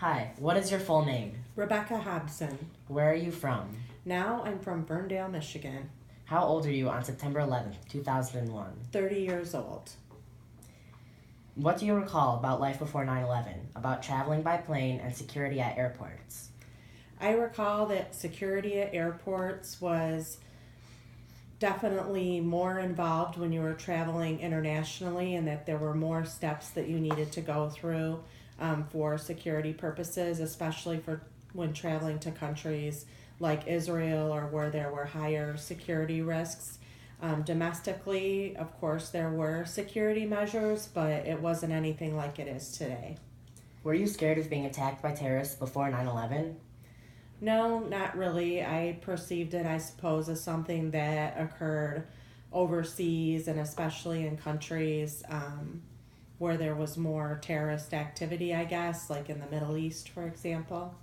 Hi, what is your full name? Rebecca Hobson. Where are you from? Now I'm from Ferndale, Michigan. How old are you on September 11th, 2001? 30 years old. What do you recall about life before 9/11, about traveling by plane and security at airports? I recall that security at airports was definitely more involved when you were traveling internationally, and that there were more steps that you needed to go through for security purposes, especially for when traveling to countries like Israel or where there were higher security risks. Domestically, of course, there were security measures, but it wasn't anything like it is today. Were you scared of being attacked by terrorists before 9/11? No, not really. I perceived it, I suppose, as something that occurred overseas and especially in countries where there was more terrorist activity, I guess, like in the Middle East, for example.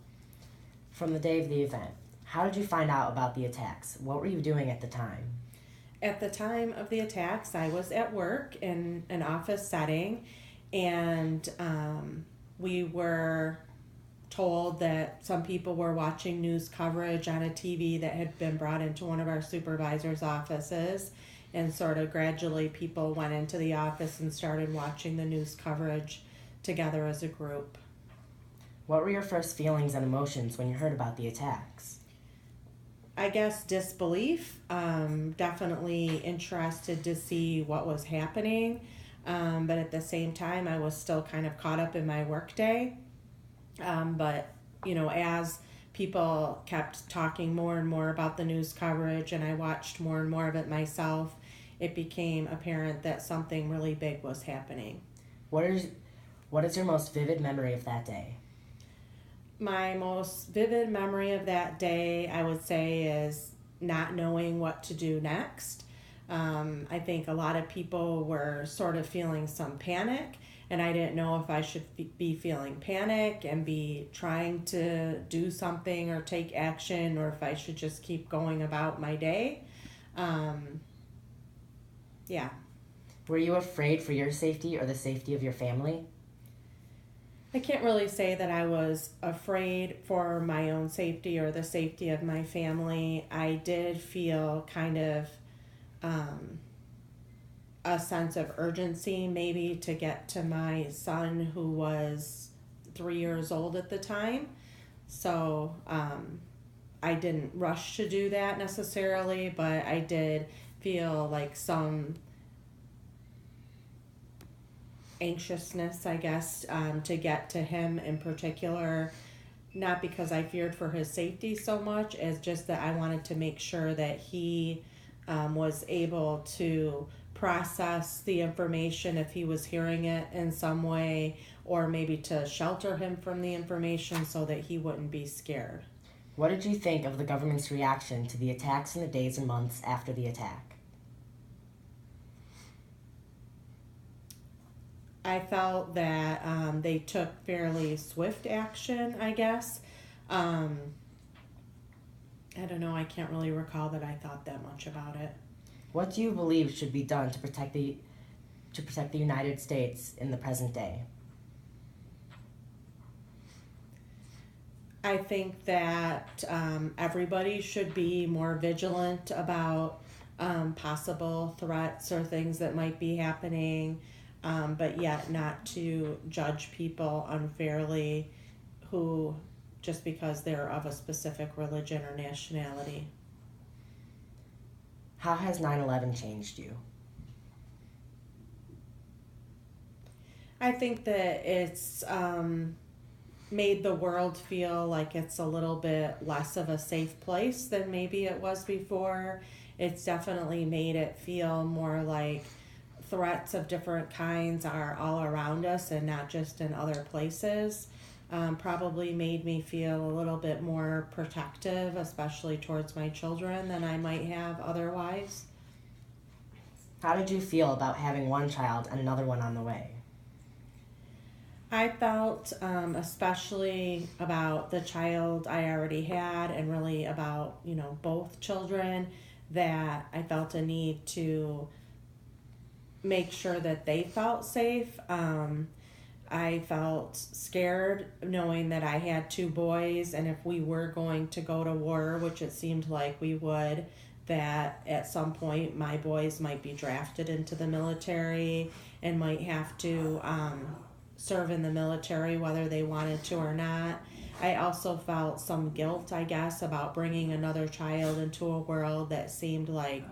From the day of the event, how did you find out about the attacks? What were you doing at the time? At the time of the attacks, I was at work in an office setting, and we were told that some people were watching news coverage on a TV that had been brought into one of our supervisors' offices. And sort of gradually, people went into the office and started watching the news coverage together as a group. What were your first feelings and emotions when you heard about the attacks? I guess disbelief, definitely interested to see what was happening. But at the same time, I was still kind of caught up in my workday. But, as people kept talking more and more about the news coverage and I watched more and more of it myself, it became apparent that something really big was happening. What is your most vivid memory of that day? My most vivid memory of that day, I would say, is not knowing what to do next. I think a lot of people were sort of feeling some panic, and I didn't know if I should be feeling panic and be trying to do something or take action, or if I should just keep going about my day. Um, yeah. Were you afraid for your safety or the safety of your family? I can't really say that I was afraid for my own safety or the safety of my family. I did feel kind of um, a sense of urgency, maybe, to get to my son, who was 3 years old at the time. So I didn't rush to do that necessarily, but I did feel like some anxiousness, I guess, to get to him in particular, not because I feared for his safety so much as just that I wanted to make sure that he was able to process the information if he was hearing it in some way, or maybe to shelter him from the information so that he wouldn't be scared. What did you think of the government's reaction to the attacks in the days and months after the attack? I felt that they took fairly swift action, I guess. Um, I don't know, I can't really recall that I thought that much about it. What do you believe should be done to protect the United States in the present day? I think that everybody should be more vigilant about possible threats or things that might be happening, but yet not to judge people unfairly who just because they're of a specific religion or nationality. How has 9/11 changed you? I think that it's made the world feel like it's a little bit less of a safe place than maybe it was before. It's definitely made it feel more like threats of different kinds are all around us and not just in other places. Probably made me feel a little bit more protective, especially towards my children, than I might have otherwise. How did you feel about having one child and another one on the way? I felt, especially about the child I already had, and really about, both children, that I felt a need to make sure that they felt safe. I felt scared knowing that I had two boys, and if we were going to go to war, which it seemed like we would, that at some point my boys might be drafted into the military and might have to serve in the military whether they wanted to or not. I also felt some guilt, I guess, about bringing another child into a world that seemed like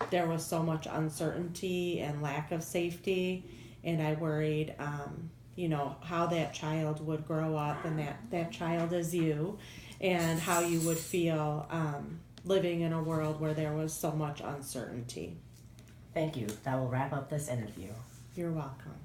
there was so much uncertainty and lack of safety, and I worried, how that child would grow up, and that child is you, and how you would feel living in a world where there was so much uncertainty. Thank you. That will wrap up this interview. You're welcome.